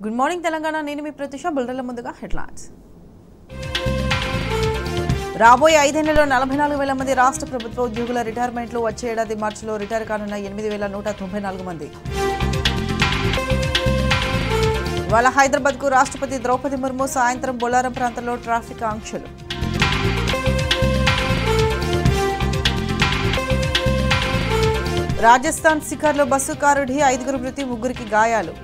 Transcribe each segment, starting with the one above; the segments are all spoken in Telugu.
Good morning Telangana. నేను మీ ప్రతిష. బులెటిన్ల ముందుగా హెడ్లైన్స్. రాబోయే 5 ఏళ్లలో 44,000 మంది రాష్ట్ర ప్రభుత్వ ఉద్యోగుల రిటైర్మెంట్లు. వచ్చే ఏడాది మార్చిలో రిటైర్ కానున్న 8,194 మంది. ఇవాళ హైదరాబాద్కు రాష్ట్రపతి ద్రౌపది ముర్ము. సాయంత్రం బొల్లారం ప్రాంతంలో ట్రాఫిక్ ఆంక్షలు. రాజస్థాన్ సికార్లో బస్సు కారు ఢీ. 5 మృతి, 3 గాయాలు.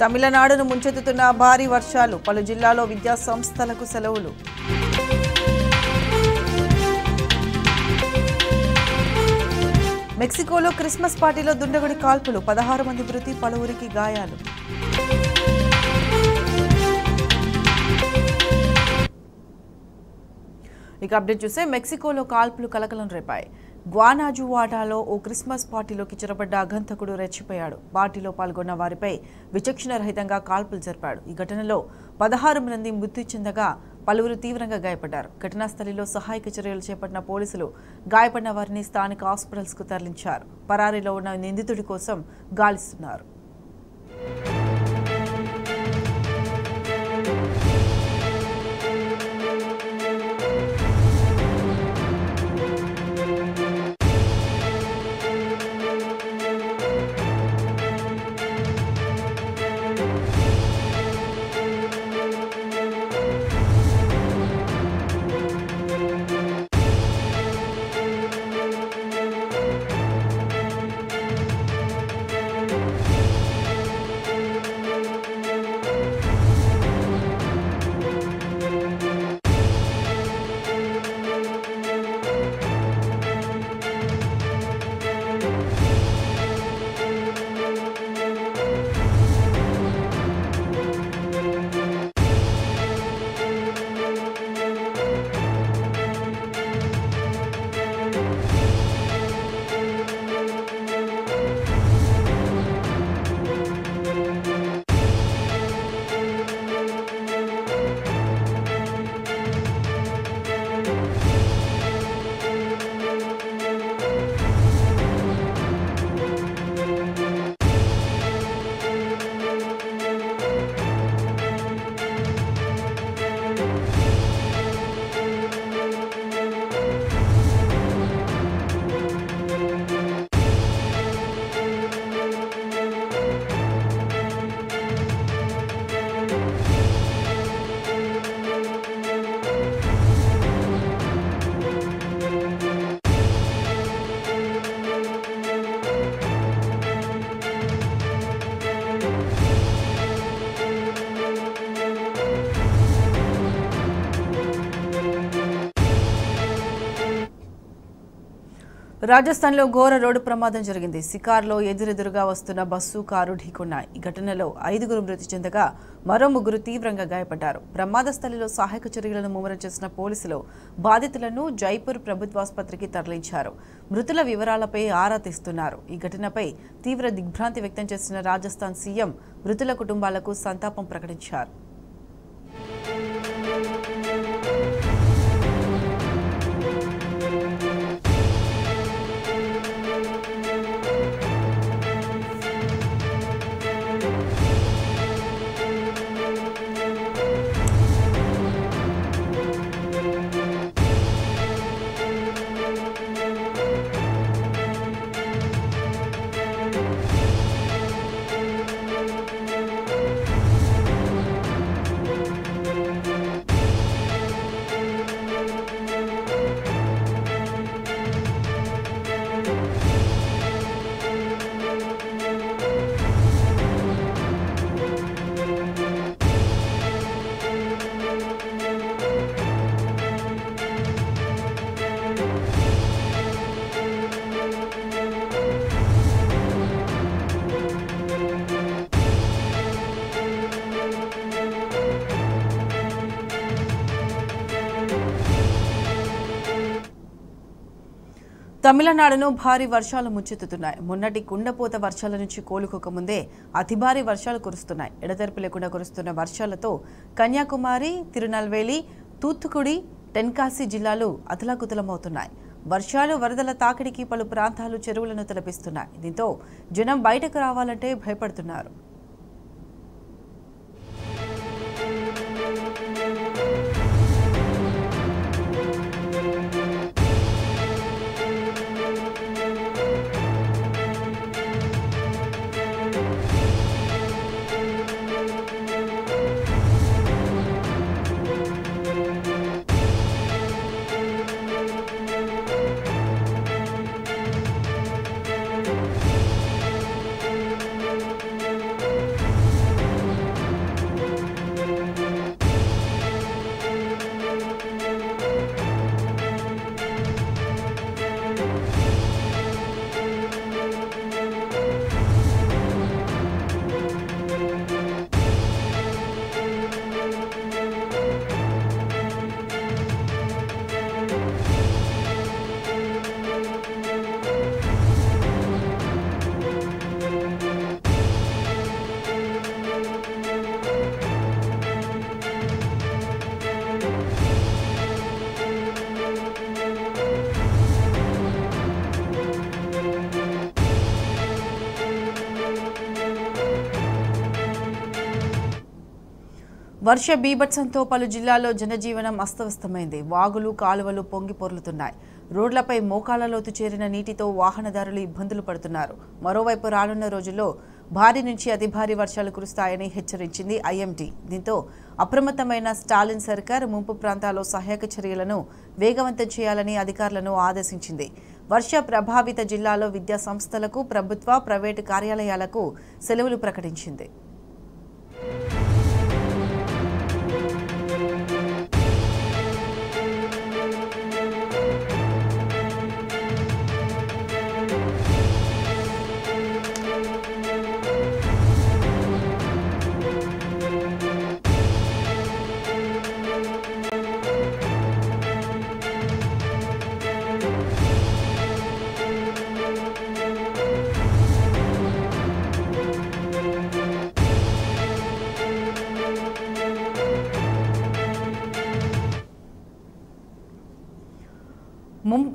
తమిళనాడును ముంచెత్తుతున్న భారీ వర్షాలు. పలు జిల్లాల్లో విద్యా సంస్థలకు సెలవులు. మెక్సికోలో క్రిస్మస్ పార్టీలో దుండగుడి కాల్పులు. 16 మంది మృతి, పలువురికి గాయాలు. ఇక అప్డేట్ చూస్తే మెక్సికోలో కాల్పులు కలకలం రేపాయి. గ్వానాజువాడాలో ఓ క్రిస్మస్ పార్టీలోకి చొరబడ్డ అగంతకుడు రెచ్చిపోయాడు. పార్టీలో పాల్గొన్న వారిపై విచక్షణ రహితంగా కాల్పులు జరిపాడు. ఈ ఘటనలో 16 మంది మృతి చెందగా పలువురు తీవ్రంగా గాయపడ్డారు. ఘటనా స్థలిలో సహాయక చర్యలు చేపట్టిన పోలీసులు గాయపడిన వారిని స్థానిక హాస్పిటల్స్కు తరలించారు. పరారీలో ఉన్న నిందితుడి కోసం గాలిస్తున్నారు. రాజస్థాన్లో ఘోర రోడ్డు ప్రమాదం జరిగింది. సికార్లో ఎదురెదురుగా వస్తున్న బస్సు కారు ఢీకొన్నాయి. ఈ ఘటనలో 5 మృతి చెందగా మరో 3 తీవ్రంగా గాయపడ్డారు. ప్రమాద స్థలిలో సహాయక చర్యలను ముమ్మరం చేసిన పోలీసులు బాధితులను జైపూర్ ప్రభుత్వాసుపత్రికి తరలించారు. మృతుల వివరాలపై ఆరా తీస్తున్నారు. ఈ ఘటనపై తీవ్ర దిగ్భ్రాంతి వ్యక్తం చేసిన రాజస్థాన్ సీఎం మృతుల కుటుంబాలకు సంతాపం ప్రకటించారు. తమిళనాడును భారీ వర్షాలు ముంచెత్తుతున్నాయి. మొన్నటి కుండపోత వర్షాల నుంచి కోలుకోకముందే అతి భారీ వర్షాలు కురుస్తున్నాయి. ఎడతెరిపి లేకుండా కురుస్తున్న వర్షాలతో కన్యాకుమారి, తిరునల్వేలి, తూత్తుకుడి, టెన్కాసి జిల్లాలు అతలాకుతలమవుతున్నాయి. వర్షాలు వరదల తాకిడికి పలు ప్రాంతాలు చెరువులను తలపిస్తున్నాయి. దీంతో జనం బయటకు రావాలంటే భయపడుతున్నారు. వర్ష బీభత్సంతో పలు జిల్లాల్లో జనజీవనం అస్తవ్యస్తమైంది. వాగులు కాలువలు పొంగి పొర్లుతున్నాయి. రోడ్లపై మోకాళ్ల లోతు చేరిన నీటితో వాహనదారులు ఇబ్బందులు పడుతున్నారు. మరోవైపు రానున్న రోజుల్లో భారీ నుంచి అతి భారీ వర్షాలు కురుస్తాయని హెచ్చరించింది ఐఎండీ. దీంతో అప్రమత్తమైన స్టాలిన్ సర్కార్ ముంపు ప్రాంతాల్లో సహాయక చర్యలను వేగవంతం చేయాలని అధికారులను ఆదేశించింది. వర్ష ప్రభావిత జిల్లాలో విద్యా సంస్థలకు, ప్రభుత్వ, ప్రైవేటు కార్యాలయాలకు సెలవులు ప్రకటించింది.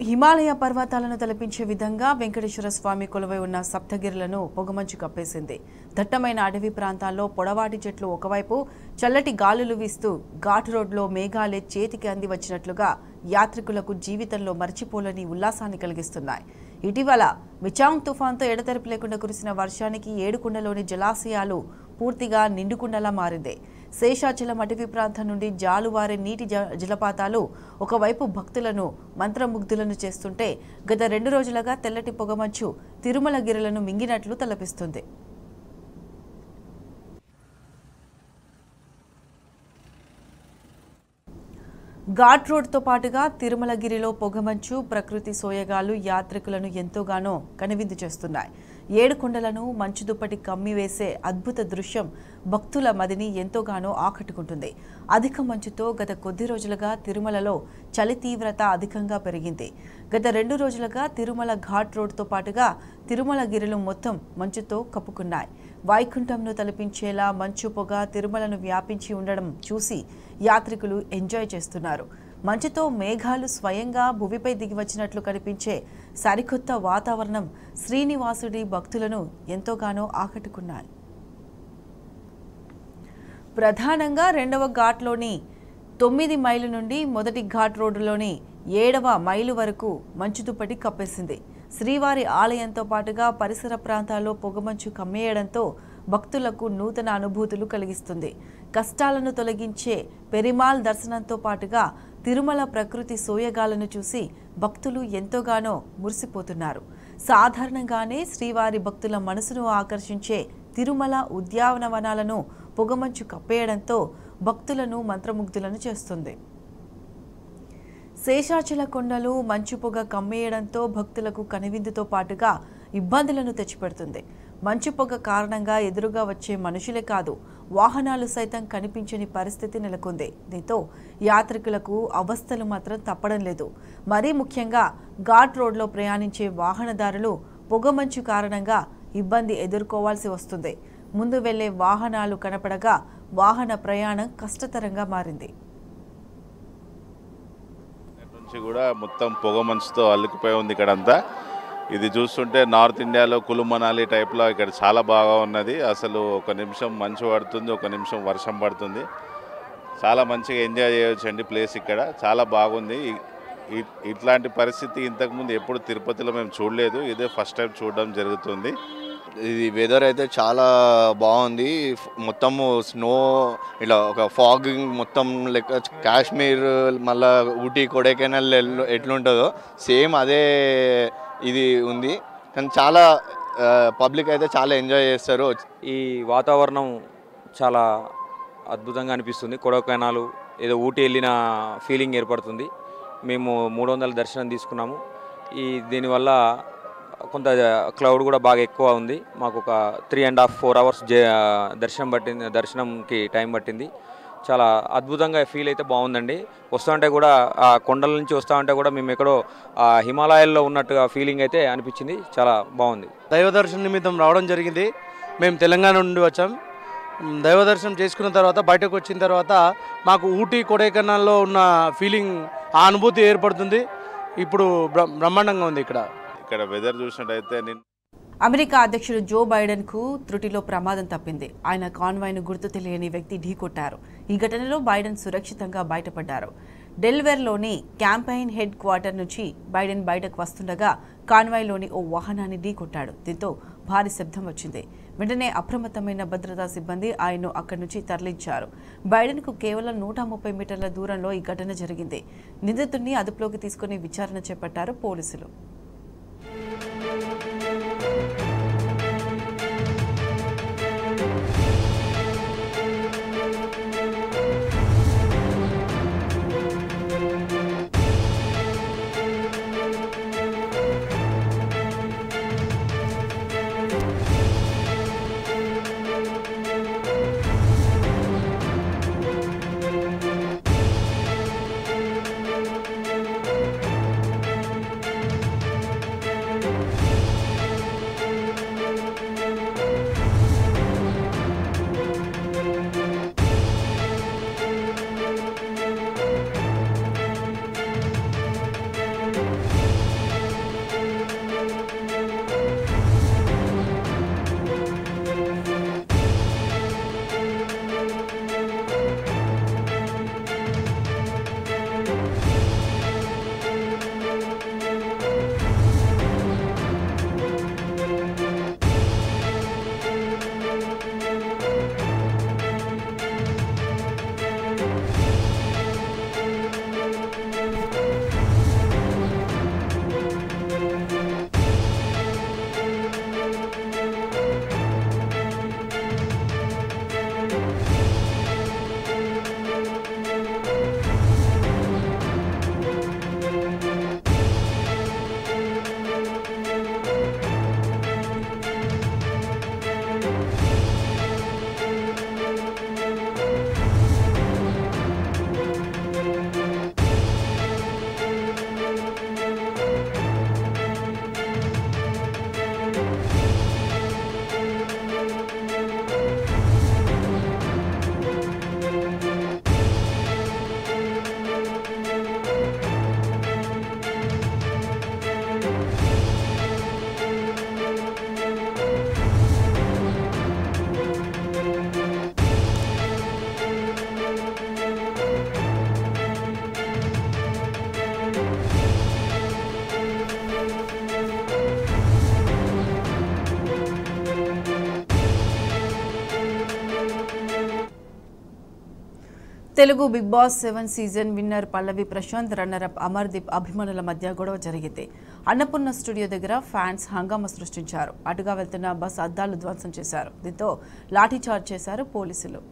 హిమాలయ పర్వతాలను తలపించే విధంగా వెంకటేశ్వర స్వామి కొలువై ఉన్న సప్తగిరులను పొగమంచు కప్పేసింది. దట్టమైన అడవి ప్రాంతాల్లో పొడవాటి చెట్లు ఒకవైపు, చల్లటి గాలులు వీస్తూ ఘాట్ రోడ్లో మేఘాలే చేతికి అంది వచ్చినట్లుగా యాత్రికులకు జీవితంలో మర్చిపోలేని ఉల్లాసాన్ని కలిగిస్తున్నాయి. ఇటీవల మిచాంగ్ తుఫాన్తో ఎడతెరిపి లేకుండా కురిసిన వర్షానికి ఏడుకొండలోని జలాశయాలు పూర్తిగా నిండుకుండలా మారింది. శేషాచలం అటవీ ప్రాంతం నుండి జాలువారే నీటి జలపాతాలు ఒకవైపు భక్తులను మంత్రముగ్ధులను చేస్తుంటే, గత 2 రోజులుగా తెల్లటి పొగమంచు తిరుమల గిరులను మింగినట్లు తలపిస్తుంది. ఘాట్ రోడ్తో పాటుగా తిరుమలగిరిలో పొగమంచు, ప్రకృతి సోయగాలు యాత్రికులను ఎంతోగానో కనువిందు చేస్తున్నాయి. ఏడుకొండలను మంచు దుప్పటి కమ్మివేసే అద్భుత దృశ్యం భక్తుల మదిని ఎంతోగానో ఆకట్టుకుంటుంది. అధిక మంచుతో గత కొద్ది రోజులుగా తిరుమలలో చలి తీవ్రత అధికంగా పెరిగింది. గత 2 రోజులుగా తిరుమల ఘాట్ రోడ్తో పాటుగా తిరుమలగిరిలు మొత్తం మంచుతో కప్పుకున్నాయి. వైకుంఠంను తలపించేలా మంచు పొగ తిరుమలను వ్యాపించి ఉండడం చూసి యాత్రికులు ఎంజాయ్ చేస్తున్నారు. మంచుతో మేఘాలు స్వయంగా భూమిపై దిగివచ్చినట్లు కనిపించే సరికొత్త వాతావరణం శ్రీనివాసుడి భక్తులను ఎంతోగానో ఆకట్టుకున్నాయి. ప్రధానంగా 2వ ఘాట్లోని 9 మైలు నుండి మొదటి ఘాట్ రోడ్డులోని 7వ మైలు వరకు మంచు దుప్పటి కప్పేసింది. శ్రీవారి ఆలయంతో పాటుగా పరిసర ప్రాంతాల్లో పొగమంచు కమ్మేయడంతో భక్తులకు నూతన అనుభూతులు కలిగిస్తుంది. కష్టాలను తొలగించే పెరిమాల్ దర్శనంతో పాటుగా తిరుమల ప్రకృతి సోయగాలను చూసి భక్తులు ఎంతోగానో మురిసిపోతున్నారు. సాధారణంగానే శ్రీవారి భక్తుల మనసును ఆకర్షించే తిరుమల ఉద్యానవనాలను పొగమంచు కప్పేయడంతో భక్తులను మంత్రముగ్ధులను చేస్తుంది. శేషాచల కొండలు మంచు పొగ కమ్మేయడంతో భక్తులకు కనువిందుతో పాటుగా ఇబ్బందులను తెచ్చిపెడుతుంది. మంచు పొగ కారణంగా ఎదురుగా వచ్చే మనుషులే కాదు, వాహనాలు సైతం కనిపించని పరిస్థితి నెలకొంది. దీంతో యాత్రికులకు అవస్థలు మాత్రం తప్పడం లేదు. మరీ ముఖ్యంగా ఘాట్ రోడ్లో ప్రయాణించే వాహనదారులు పొగమంచు కారణంగా ఇబ్బంది ఎదుర్కోవాల్సి వస్తుంది. ముందు వెళ్లే వాహనాలు కనపడగా వాహన ప్రయాణం కష్టతరంగా మారింది. నుంచి కూడా మొత్తం పొగ మంచుతో అల్లుకుపోయి ఉంది ఇక్కడంతా. ఇది చూస్తుంటే నార్త్ ఇండియాలో కులు మనాలి టైప్లో ఇక్కడ చాలా బాగా ఉన్నది. అసలు ఒక నిమిషం మంచు పడుతుంది, ఒక నిమిషం వర్షం పడుతుంది. చాలా మంచిగా ఎంజాయ్ చేయొచ్చండి ప్లేస్. ఇక్కడ చాలా బాగుంది. ఇట్లాంటి పరిస్థితి ఇంతకుముందు ఎప్పుడు తిరుపతిలో మేము చూడలేదు. ఇదే ఫస్ట్ టైం చూడడం జరుగుతుంది. ఇది వెదర్ అయితే చాలా బాగుంది. మొత్తము స్నో, ఇలా ఒక ఫాగింగ్ మొత్తం లెక్క కాశ్మీర్, మళ్ళీ ఊటీ, కొడైకెనాల్ ఎట్లుంటుందో సేమ్ అదే ఇది ఉంది. కానీ చాలా పబ్లిక్ అయితే చాలా ఎంజాయ్ చేస్తారు. ఈ వాతావరణం చాలా అద్భుతంగా అనిపిస్తుంది. కొడైకెనాల్ ఏదో ఊటీ వెళ్ళిన ఫీలింగ్ ఏర్పడుతుంది. మేము 300 దర్శనం తీసుకున్నాము. దీనివల్ల కొంత క్లౌడ్ కూడా బాగా ఎక్కువ ఉంది. మాకు ఒక 3.5-4 అవర్స్ దర్శనంకి టైం పట్టింది. చాలా అద్భుతంగా ఫీల్ అయితే బాగుందండి. వస్తూ ఉంటే కూడా ఆ కొండల నుంచి వస్తూ ఉంటే కూడా మేము ఎక్కడో హిమాలయాల్లో ఉన్నట్టుగా ఫీలింగ్ అయితే అనిపించింది. చాలా బాగుంది. దైవ దర్శనం నిమిత్తం రావడం జరిగింది. మేము తెలంగాణ నుండి వచ్చాం. దైవ దర్శనం చేసుకున్న తర్వాత బయటకు వచ్చిన తర్వాత మాకు ఊటీ, కొడైకెనాల్లో ఉన్న ఫీలింగ్, ఆ అనుభూతి ఏర్పడుతుంది. ఇప్పుడు బ్రహ్మాండంగా ఉంది. ఇక్కడ వెదర్ చూసినట్టయితే అమెరికా అధ్యక్షుడు జో బైడెన్ కు త్రుటిలో ప్రమాదం తప్పింది. ఆయన కాన్వాయ్ను గుర్తు తెలియని వ్యక్తి ఢీకొట్టారు. ఈ ఘటనలో బైడెన్ సురక్షితంగా బయటపడ్డారు. డెల్వేర్లోని క్యాంపెయిన్ హెడ్ క్వార్టర్ నుంచి బైడెన్ బయటకు వస్తుండగా కాన్వాయ్లోని ఓ వాహనాన్ని ఢీకొట్టాడు. దీంతో భారీ శబ్దం వచ్చింది. వెంటనే అప్రమత్తమైన భద్రతా సిబ్బంది ఆయన్ను అక్కడి నుంచి తరలించారు. బైడెన్కు కేవలం 130 మీటర్ల దూరంలో ఈ ఘటన జరిగింది. నిందితుడిని అదుపులోకి తీసుకుని విచారణ చేపట్టారు పోలీసులు. Telugu Bigg Boss 7 season winner Pallavi Prashanth, runner up Amardeep అభిమానుల మధ్య గొడవ జరిగింది. అన్నపూర్ణ స్టూడియో దగ్గర ఫ్యాన్స్ హంగామా సృష్టించారు. అటుగా వెళ్తున్న బస్ అద్దాలు ధ్వంసం చేశారు. దీంతో లాఠీచార్జ్ చేశారు పోలీసులు.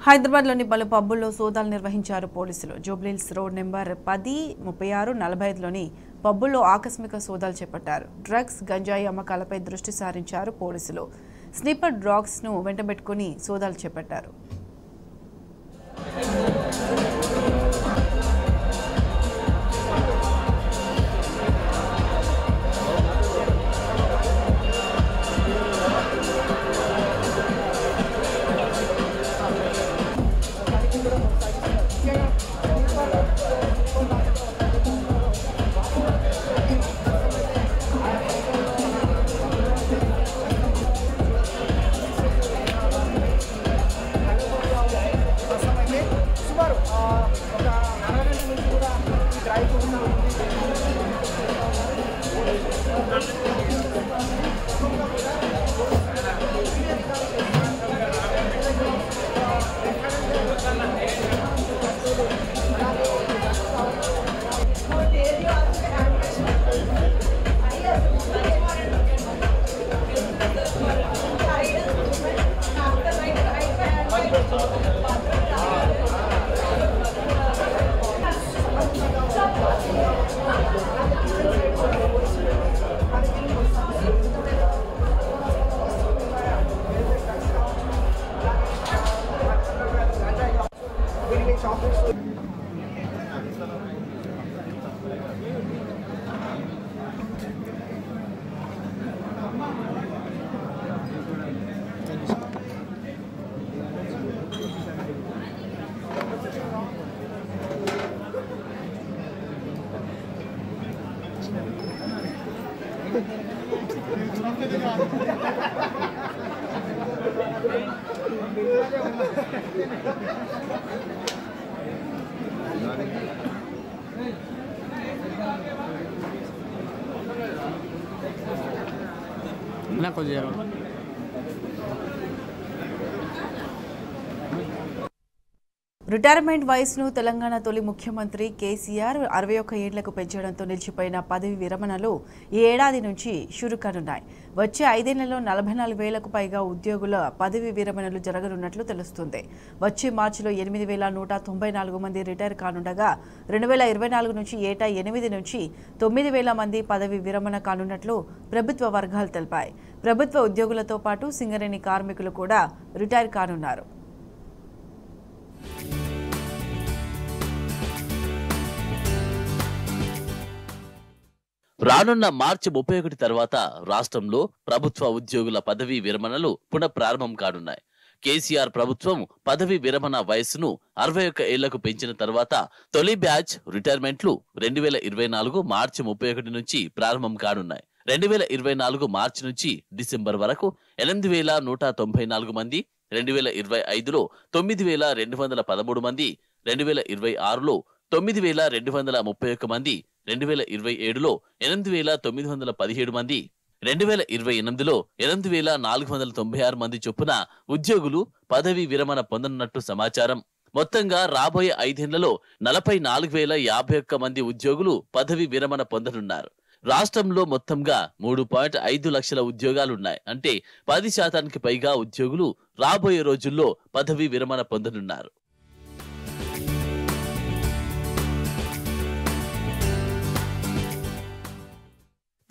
హైదరాబాద్లోని పలు పబ్బుల్లో సోదాలు నిర్వహించారు పోలీసులు. జూబ్లీహిల్స్ రోడ్ నెంబర్ 10, 36, 45లోని పబ్బుల్లో ఆకస్మిక సోదాలు చేపట్టారు. డ్రగ్స్, గంజాయి అమ్మకాలపై దృష్టి సారించారు పోలీసులు. స్నిప్పర్ డాగ్స్ను వెంటబెట్టుకుని సోదాలు చేపట్టారు. రిటైర్మెంట్ వయసును తెలంగాణ తొలి ముఖ్యమంత్రి కేసీఆర్ 61 ఏళ్లకు పెంచడంతో నిలిచిపోయిన పదవి విరమణలు ఈ ఏడాది నుంచి చురుకనున్నాయి. వచ్చే 5 ఏళ్లలో 44,000కు పైగా ఉద్యోగుల పదవి విరమణలు జరగనున్నట్లు తెలుస్తుంది. వచ్చే మార్చిలో 8,194 మంది రిటైర్ కానుండగా 2024 నుంచి ఏటా 8 నుంచి 9,000 మంది పదవి విరమణ కానున్నట్లు ప్రభుత్వ వర్గాలు తెలిపాయి. ప్రభుత్వ ఉద్యోగులతో పాటు సింగరేణి కార్మికులు కూడా రిటైర్ కానున్నారు. రానున్న మార్చి 31 తర్వాత రాష్ట్రంలో ప్రభుత్వ ఉద్యోగుల పదవీ విరమణలు పునఃప్రారంభం కానున్నాయి. కేసీఆర్ ప్రభుత్వం పదవీ విరమణ వయస్సును 61 ఏళ్లకు పెంచిన తర్వాత తొలి బ్యాచ్ రిటైర్మెంట్లు 2024 మార్చి 31 నుంచి ప్రారంభం కానున్నాయి. 2024 మార్చి నుంచి డిసెంబర్ వరకు 8,194 మంది, 2025లో 9,213 మంది, 2026లో 9,231 మంది, 2027లో 8,917 మంది, 2028లో 8,496 మంది చొప్పున ఉద్యోగులు పదవీ విరమణ పొందనున్నట్టు సమాచారం. మొత్తంగా రాబోయే 5 ఏళ్లలో 44,051 మంది ఉద్యోగులు పదవీ విరమణ పొందనున్నారు. రాష్ట్రంలో మొత్తంగా 3.5 లక్షల ఉద్యోగాలున్నాయి. అంటే 10% పైగా ఉద్యోగులు రాబోయే రోజుల్లో పదవీ విరమణ పొందనున్నారు.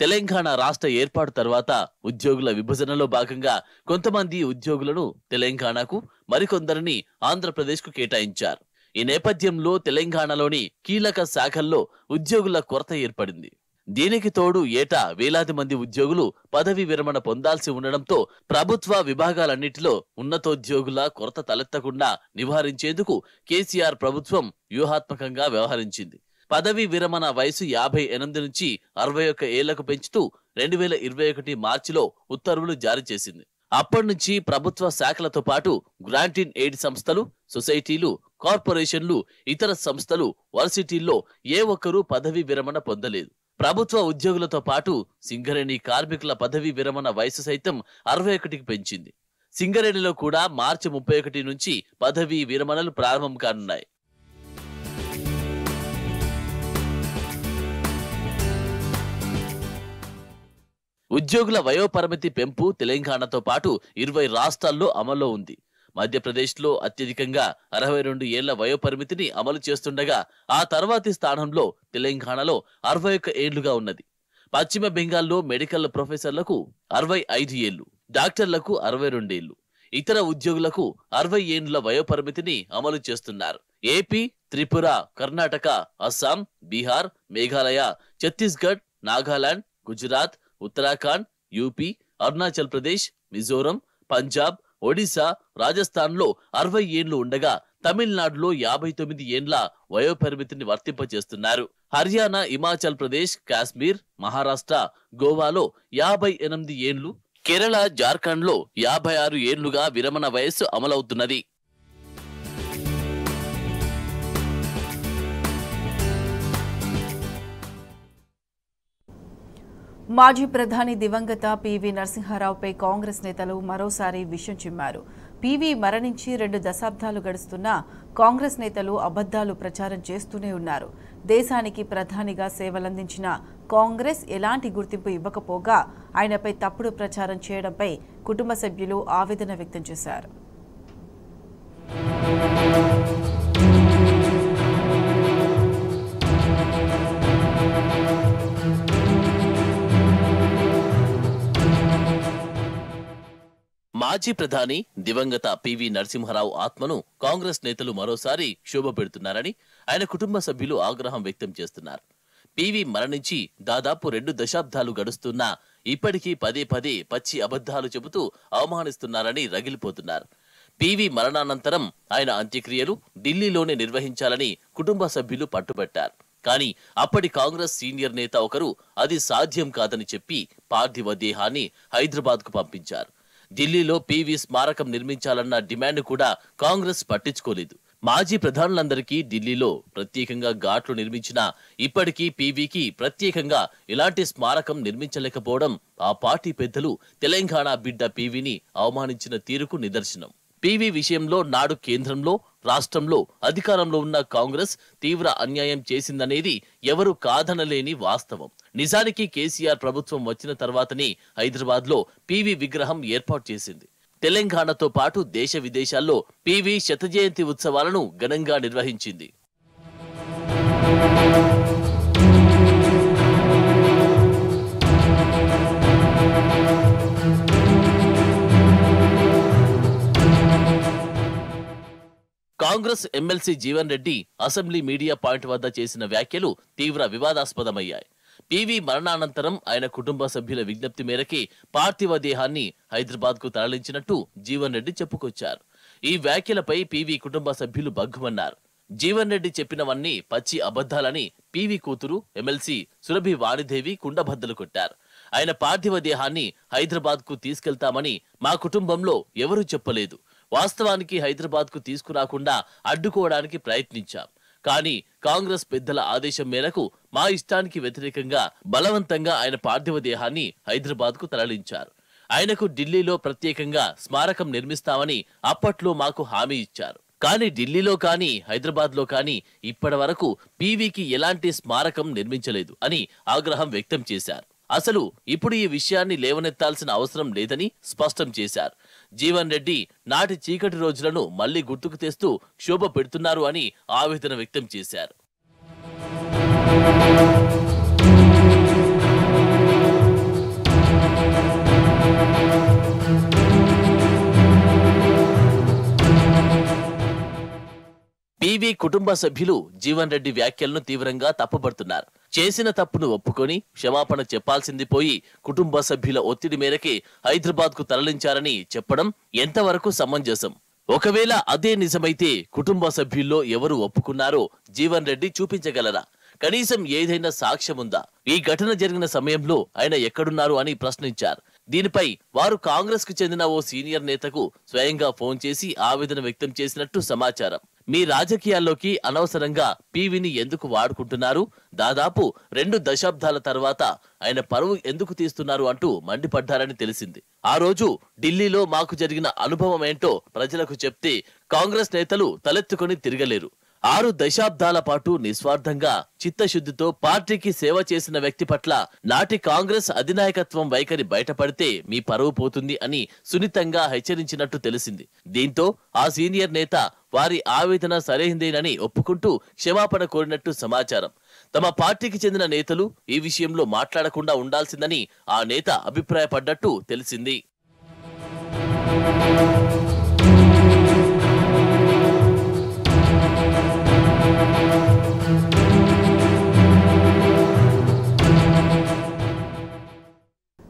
తెలంగాణ రాష్ట్ర ఏర్పాటు తర్వాత ఉద్యోగుల విభజనలో భాగంగా కొంతమంది ఉద్యోగులను తెలంగాణకు, మరికొందరిని ఆంధ్రప్రదేశ్కు కేటాయించారు. ఈ నేపథ్యంలో తెలంగాణలోని కీలక శాఖల్లో ఉద్యోగుల కొరత ఏర్పడింది. దీనికి తోడు ఏటా వేలాది మంది ఉద్యోగులు పదవీ విరమణ పొందాల్సి ఉండడంతో ప్రభుత్వ విభాగాలన్నిటిలో ఉన్నతోద్యోగుల కొరత తలెత్తకుండా నివారించేందుకు కేసీఆర్ ప్రభుత్వం వ్యూహాత్మకంగా వ్యవహరించింది. పదవీ విరమణ వయసు 58 నుంచి 61 ఏళ్లకు పెంచుతూ 2021 మార్చిలో ఉత్తర్వులు జారీ చేసింది. అప్పటి నుంచి ప్రభుత్వ శాఖలతో పాటు గ్రాంట్ ఇన్ ఎయిడ్ సంస్థలు, సొసైటీలు, కార్పొరేషన్లు, ఇతర సంస్థలు, వర్సిటీల్లో ఏ ఒక్కరూ పదవీ విరమణ పొందలేదు. ప్రభుత్వ ఉద్యోగులతో పాటు సింగరేణి కార్మికుల పదవీ విరమణ వయసు సైతం 61కి పెంచింది. సింగరేణిలో కూడా మార్చి 31 నుంచి పదవీ విరమణలు ప్రారంభం కానున్నాయి. ఉద్యోగుల వయోపరిమితి పెంపు తెలంగాణతో పాటు 20 రాష్ట్రాల్లో అమల్లో ఉంది. మధ్యప్రదేశ్లో అత్యధికంగా 62 ఏళ్ల వయోపరిమితిని అమలు చేస్తుండగా ఆ తర్వాతి స్థానంలో తెలంగాణలో 61 ఏళ్లుగా ఉన్నది. పశ్చిమ బెంగాల్లో మెడికల్ ప్రొఫెసర్లకు 65 ఏళ్లు, డాక్టర్లకు 62 ఏళ్లు, ఇతర ఉద్యోగులకు 60 ఏళ్ల వయోపరిమితిని అమలు చేస్తున్నారు. ఏపీ, త్రిపుర, కర్ణాటక, అస్సాం, బీహార్, మేఘాలయ, ఛత్తీస్గఢ్, నాగాలాండ్, గుజరాత్, ఉత్తరాఖండ్, యూపీ, అరుణాచల్ ప్రదేశ్, మిజోరం, పంజాబ్, ఒడిశా, రాజస్థాన్లో 60 ఏళ్లు ఉండగా తమిళనాడులో 59 ఏండ్ల వయోపరిమితిని వర్తింపజేస్తున్నారు. హర్యానా, హిమాచల్ ప్రదేశ్, కాశ్మీర్, మహారాష్ట్ర, గోవాలో 58 ఏండ్లు, కేరళ, జార్ఖండ్లో 56 ఏళ్లుగా విరమణ వయస్సు అమలవుతున్నది. మాజీ ప్రధాని దివంగత పివి నరసింహారావుపై కాంగ్రెస్ నేతలు మరోసారి విషం చిమ్మారు. పివి మరణించి 2 దశాబ్దాలు గడుస్తున్నా కాంగ్రెస్ నేతలు అబద్దాలు ప్రచారం చేస్తూనే ఉన్నారు. దేశానికి ప్రధానిగా సేవలందించిన కాంగ్రెస్ ఎలాంటి గుర్తింపు ఇవ్వకపోగా ఆయనపై తప్పుడు ప్రచారం చేయడంపై కుటుంబ సభ్యులు ఆవేదన వ్యక్తం చేశారు. మాజీ ప్రధాని దివంగత పివి నరసింహారావు ఆత్మను కాంగ్రెస్ నేతలు మరోసారి క్షోభ పెడుతున్నారని ఆయన కుటుంబ సభ్యులు ఆగ్రహం వ్యక్తం చేస్తున్నారు. పివి మరణించి దాదాపు 2 దశాబ్దాలు గడుస్తున్నా ఇప్పటికీ పదే పదే పచ్చి అబద్ధాలు చెబుతూ అవమానిస్తున్నారని రగిలిపోతున్నారు. పివి మరణానంతరం ఆయన అంత్యక్రియలు ఢిల్లీలోనే నిర్వహించాలని కుటుంబ సభ్యులు పట్టుబట్టారు. కానీ అప్పటి కాంగ్రెస్ సీనియర్ నేత ఒకరు అది సాధ్యం కాదని చెప్పి పార్థివ దేహాన్ని హైదరాబాద్కు పంపించారు. ఢిల్లీలో పివి స్మారకం నిర్మించాలన్న డిమాండ్ కూడా కాంగ్రెస్ పట్టించుకోలేదు. మాజీ ప్రధానులందరికీ ఢిల్లీలో ప్రత్యేకంగా ఘాట్లు నిర్మించినా ఇప్పటికీ పివికి ప్రత్యేకంగా ఇలాంటి స్మారకం నిర్మించలేకపోవడం ఆ పార్టీ పెద్దలు తెలంగాణ బిడ్డ పివిని అవమానించిన తీరుకు నిదర్శనం. పివి విషయంలో నాడు కేంద్రంలో, రాష్ట్రంలో అధికారంలో ఉన్న కాంగ్రెస్ తీవ్ర అన్యాయం చేసిందనేది ఎవరు కాదనలేని వాస్తవం. నిజానికి కేసీఆర్ ప్రభుత్వం వచ్చిన తర్వాతనే హైదరాబాద్లో పివి విగ్రహం ఏర్పాటు చేసింది. తెలంగాణతో పాటు దేశ విదేశాల్లో పివి శత జయంతి ఉత్సవాలను ఘనంగా నిర్వహించింది. Congress MLC Jeevan Reddy assembly media point వద్ద చేసిన వ్యాఖ్యలు తీవ్ర వివాదాస్పదమయ్యాయి. పివి మరణానంతరం ఆయన కుటుంబ సభ్యుల విజ్ఞప్తి మేరకే పార్థివ దేహాన్ని హైదరాబాద్కు తరలించినట్టు జీవన్ రెడ్డి చెప్పుకొచ్చారు. ఈ వ్యాఖ్యలపై పివి కుటుంబ సభ్యులు బగ్గుమన్నారు. జీవన్ రెడ్డి చెప్పినవన్నీ పచ్చి అబద్ధాలని పివి కూతురు ఎమ్మెల్సీ సురభి వాణిదేవి కుండబద్దలు కొట్టారు. ఆయన పార్థివ దేహాన్ని హైదరాబాద్కు తీసుకెళ్తామని మా కుటుంబంలో ఎవరూ చెప్పలేదు. వాస్తవానికి హైదరాబాద్కు తీసుకురాకుండా అడ్డుకోవడానికి ప్రయత్నించాం. కానీ కాంగ్రెస్ పెద్దల ఆదేశం మేరకు మా ఇష్టానికి వ్యతిరేకంగా బలవంతంగా ఆయన పార్థివ దేహాన్ని హైదరాబాద్కు తరలించారు. ఆయనకు ఢిల్లీలో ప్రత్యేకంగా స్మారకం నిర్మిస్తామని అప్పట్లో మాకు హామీ ఇచ్చారు. కానీ ఢిల్లీలో కానీ హైదరాబాద్లో కానీ ఇప్పటి వరకు పివికి ఎలాంటి స్మారకం నిర్మించలేదు అని ఆగ్రహం వ్యక్తం చేశారు. అసలు ఇప్పుడు ఈ విషయాన్ని లేవనెత్తాల్సిన అవసరం లేదని స్పష్టం చేశారు. జీవన్ రెడ్డి నాటి చీకటి రోజులను మళ్లీ గుర్తుకు తెస్తూ క్షోభ పెడుతున్నారు అని ఆవేదన వ్యక్తం చేశారు. పివి కుటుంబ సభ్యులు జీవన్ రెడ్డి వ్యాఖ్యలను తీవ్రంగా తప్పుపడుతున్నారు. చేసిన తప్పును ఒప్పుకొని క్షమాపణ చెప్పాల్సింది పోయి కుటుంబ సభ్యుల ఒత్తిడి మేరకే హైదరాబాద్కు తరలించారని చెప్పడం ఎంతవరకు సమంజసం? ఒకవేళ అదే నిజమైతే కుటుంబ సభ్యుల్లో ఎవరు ఒప్పుకున్నారో జీవన్ రెడ్డి చూపించగలరా? కనీసం ఏదైనా సాక్ష్యం ఉందా? ఈ ఘటన జరిగిన సమయంలో ఆయన ఎక్కడున్నారు అని ప్రశ్నించారు. దీనిపై వారు కాంగ్రెస్ కు చెందిన ఓ సీనియర్ నేతకు స్వయంగా ఫోన్ చేసి ఆవేదన వ్యక్తం చేసినట్టు సమాచారం. మీ రాజకీయాల్లోకి అనవసరంగా పివిని ఎందుకు వాడుకుంటున్నారు? దాదాపు 2 దశాబ్దాల తర్వాత ఆయన పరువు ఎందుకు తీస్తున్నారు అంటూ మండిపడ్డారని తెలిసింది. ఆ రోజు ఢిల్లీలో మాకు జరిగిన అనుభవం ఏంటో ప్రజలకు చెప్తే కాంగ్రెస్ నేతలు తలెత్తుకొని తిరగలేరు. 6 దశాబ్దాల పాటు నిస్వార్థంగా చిత్తశుద్ధితో పార్టీకి సేవ చేసిన వ్యక్తి పట్ల నాటి కాంగ్రెస్ అధినాయకత్వం వైఖరి బయటపడితే మీ పరువు పోతుంది అని సున్నితంగా హెచ్చరించినట్టు తెలిసింది. దీంతో ఆ సీనియర్ నేత వారి ఆవేదన సరైందేనని ఒప్పుకుంటూ క్షమాపణ కోరినట్టు సమాచారం. తమ పార్టీకి చెందిన నేతలు ఈ విషయంలో మాట్లాడకుండా ఉండాల్సిందని ఆ నేత అభిప్రాయపడ్డట్టు తెలిసింది.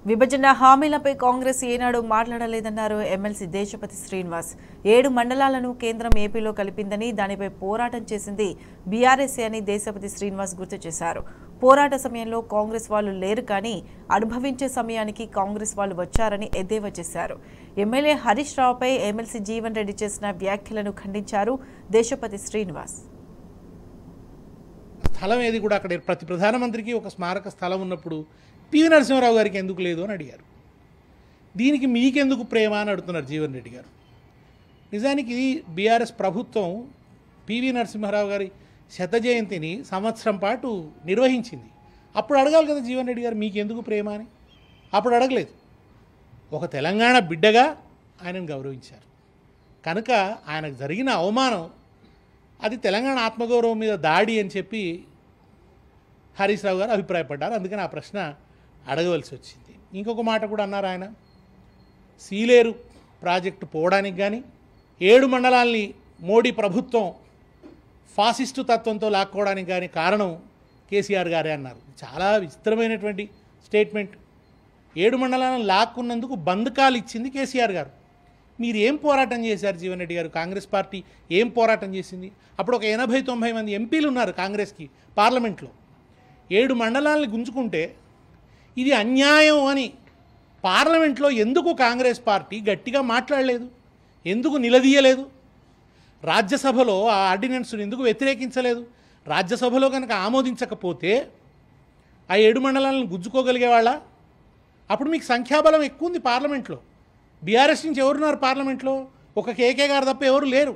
విభజన హామీలపై కాంగ్రెస్ ఏనాడు మాట్లాడలేదన్నారు ఎమ్మెల్సీ దేశపతి శ్రీనివాస్. 7 మండలాలను కేంద్రం ఏపీలో కలిపిందని దానిపై పోరాటం చేసింది బీఆర్ఎస్ అని దేశపతి శ్రీనివాస్ గుర్తు చేశారు. పోరాట సమయంలో కాంగ్రెస్ వాళ్ళు లేరు కానీ అనుభవించే సమయానికి కాంగ్రెస్ వాళ్ళు వచ్చారని ఎద్దేవా చేశారు. ఎమ్మెల్యే హరీష్ రావుపై ఎమ్మెల్సీ జీవన్ రెడ్డి చేసిన వ్యాఖ్యలను ఖండించారు దేశపతి శ్రీనివాస్. స్థలం ఏది కూడా అక్కడ ప్రతి ప్రధానమంత్రికి ఒక స్మారక స్థలం ఉన్నప్పుడు పివి నరసింహారావు గారికి ఎందుకు లేదు అని అడిగారు. దీనికి మీకెందుకు ప్రేమ అని అడుగుతున్నారు జీవన్ రెడ్డి గారు. నిజానికి బీఆర్ఎస్ ప్రభుత్వం పివి నరసింహారావు గారి 100వ జయంతిని సంవత్సరం పాటు నిర్వహించింది. అప్పుడు అడగాలి కదా జీవన్ రెడ్డి గారు మీకెందుకు ప్రేమ అని. అప్పుడు అడగలేదు. ఒక తెలంగాణ బిడ్డగా ఆయనను గౌరవించారు కనుక ఆయనకు జరిగిన అవమానం అది తెలంగాణ ఆత్మగౌరవం మీద దాడి అని చెప్పి హరీష్ రావు గారు అభిప్రాయపడ్డారు. అందుకని ఆ ప్రశ్న అడగవలసి వచ్చింది. ఇంకొక మాట కూడా అన్నారు ఆయన, సీలేరు ప్రాజెక్టు పోవడానికి కానీ 7 మండలాల్ని మోడీ ప్రభుత్వం ఫాసిస్టు తత్వంతో లాక్కోవడానికి కానీ కారణం కేసీఆర్ గారే అన్నారు. చాలా విచిత్రమైనటువంటి స్టేట్మెంట్. 7 మండలాలను లాక్కున్నందుకు బంధకాలు ఇచ్చింది కేసీఆర్ గారు. మీరు ఏం పోరాటం చేశారు జీవన్ రెడ్డి గారు? కాంగ్రెస్ పార్టీ ఏం పోరాటం చేసింది? అప్పుడు ఒక 80-90 మంది ఎంపీలు ఉన్నారు కాంగ్రెస్కి పార్లమెంట్లో. 7 మండలాలను గుంజుకుంటే ఇది అన్యాయం అని పార్లమెంట్లో ఎందుకు కాంగ్రెస్ పార్టీ గట్టిగా మాట్లాడలేదు? ఎందుకు నిలదీయలేదు? రాజ్యసభలో ఆ ఆర్డినెన్స్ను ఎందుకు వ్యతిరేకించలేదు? రాజ్యసభలో కనుక ఆమోదించకపోతే ఆ 7 మండలాలను గుంజుకోగలిగేవాళ్ళ? అప్పుడు మీకు సంఖ్యాబలం ఎక్కువ ఉంది పార్లమెంట్లో. బీఆర్ఎస్ నుంచి ఎవరున్నారు పార్లమెంట్లో? ఒక కేకే గారు తప్ప ఎవరు లేరు.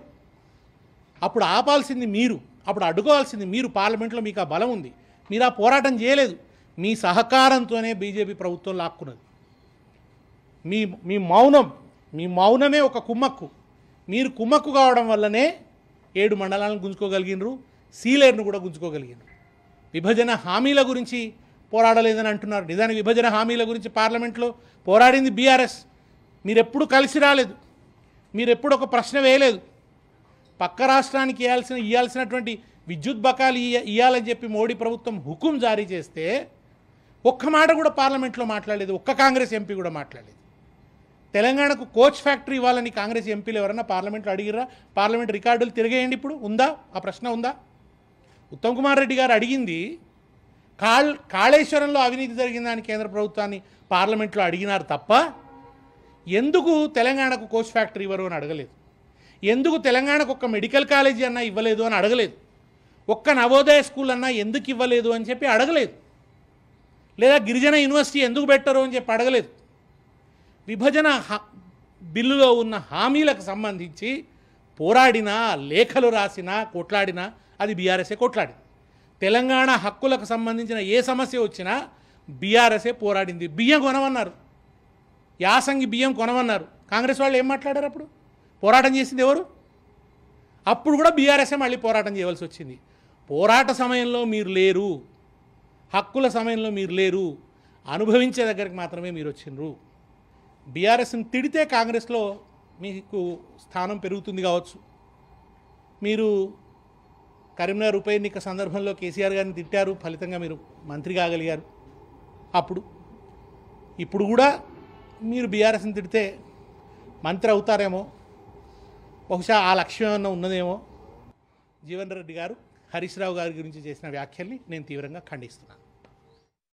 అప్పుడు ఆపాల్సింది మీరు, అప్పుడు అడ్డుకోవాల్సింది మీరు. పార్లమెంట్లో మీకు ఆ బలం ఉంది, మీరు ఆ పోరాటం చేయలేదు. మీ సహకారంతోనే బీజేపీ ప్రభుత్వం లాక్కున్నది. మీ మౌనమే ఒక కుమ్మక్కు. మీరు కుమ్మక్కు కావడం వల్లనే 7 మండలాలను గుంజుకోగలిగినరు, సీలేరును కూడా గుంజుకోగలిగినరు. విభజన హామీల గురించి పోరాడలేదని అంటున్నారు. నిజానికి విభజన హామీల గురించి పార్లమెంట్లో పోరాడింది బీఆర్ఎస్. మీరెప్పుడు కలిసి రాలేదు, మీరెప్పుడు ఒక ప్రశ్న వేయలేదు. పక్క రాష్ట్రానికి ఇవ్వాల్సినటువంటి విద్యుత్ బకాలు ఇవ్వాలని చెప్పి మోడీ ప్రభుత్వం హుకుం జారీ చేస్తే ఒక్క మాట కూడా పార్లమెంట్లో మాట్లాడలేదు. ఒక్క కాంగ్రెస్ ఎంపీ కూడా మాట్లాడలేదు. తెలంగాణకు కోచ్ ఫ్యాక్టరీ ఇవ్వాలని కాంగ్రెస్ ఎంపీలు ఎవరన్నా పార్లమెంట్లో అడిగిరా? పార్లమెంట్ రికార్డులు తిరిగేయండి. ఇప్పుడు ఉందా ఆ ప్రశ్న? ఉందా? ఉత్తమ్ కుమార్ రెడ్డి గారు అడిగింది కాళేశ్వరంలో అవినీతి జరిగిందని కేంద్ర ప్రభుత్వాన్ని పార్లమెంట్లో అడిగినారు తప్ప ఎందుకు తెలంగాణకు కోచ్ ఫ్యాక్టరీ ఇవ్వరు అని అడగలేదు. ఎందుకు తెలంగాణకు ఒక్క మెడికల్ కాలేజీ అన్నా ఇవ్వలేదు అని అడగలేదు. ఒక్క నవోదయ స్కూల్ అన్నా ఎందుకు ఇవ్వలేదు అని చెప్పి అడగలేదు. లేదా గిరిజన యూనివర్సిటీ ఎందుకు పెట్టరు అని చెప్పి అడగలేదు. విభజన బిల్లులో ఉన్న హామీలకు సంబంధించి పోరాడినా, లేఖలు రాసినా, కొట్లాడినా అది బీఆర్ఎస్ఏ కొట్లాడింది. తెలంగాణ హక్కులకు సంబంధించిన ఏ సమస్య వచ్చినా బీఆర్ఎస్ఏ పోరాడింది. బియ్యం కొనమన్నారు, యాసంగి బియ్యం కొనమన్నారు. కాంగ్రెస్ వాళ్ళు ఏం మాట్లాడారు? అప్పుడు పోరాటం చేసింది ఎవరు? అప్పుడు కూడా బీఆర్ఎస్ఏ మళ్ళీ పోరాటం చేయవలసి వచ్చింది. పోరాట సమయంలో మీరు లేరు, హక్కుల సమయంలో మీరు లేరు, అనుభవించే దగ్గరికి మాత్రమే మీరు వచ్చిండ్రు. బీఆర్ఎస్ని తిడితే కాంగ్రెస్లో మీకు స్థానం పెరుగుతుంది కావచ్చు. మీరు కరీంనగర్ ఉప ఎన్నిక సందర్భంలో కేసీఆర్ గారిని తిట్టారు, ఫలితంగా మీరు మంత్రి కాగలిగారు. ఇప్పుడు కూడా మీరు బీఆర్ఎస్ని తిడితే మంత్రి అవుతారేమో, బహుశా ఆ లక్ష్యం ఏమన్నా ఉన్నదేమో. జీవన్ రెడ్డి గారు హరీష్ రావు గారి గురించి చేసిన వ్యాఖ్యల్ని నేను తీవ్రంగా ఖండిస్తున్నాను.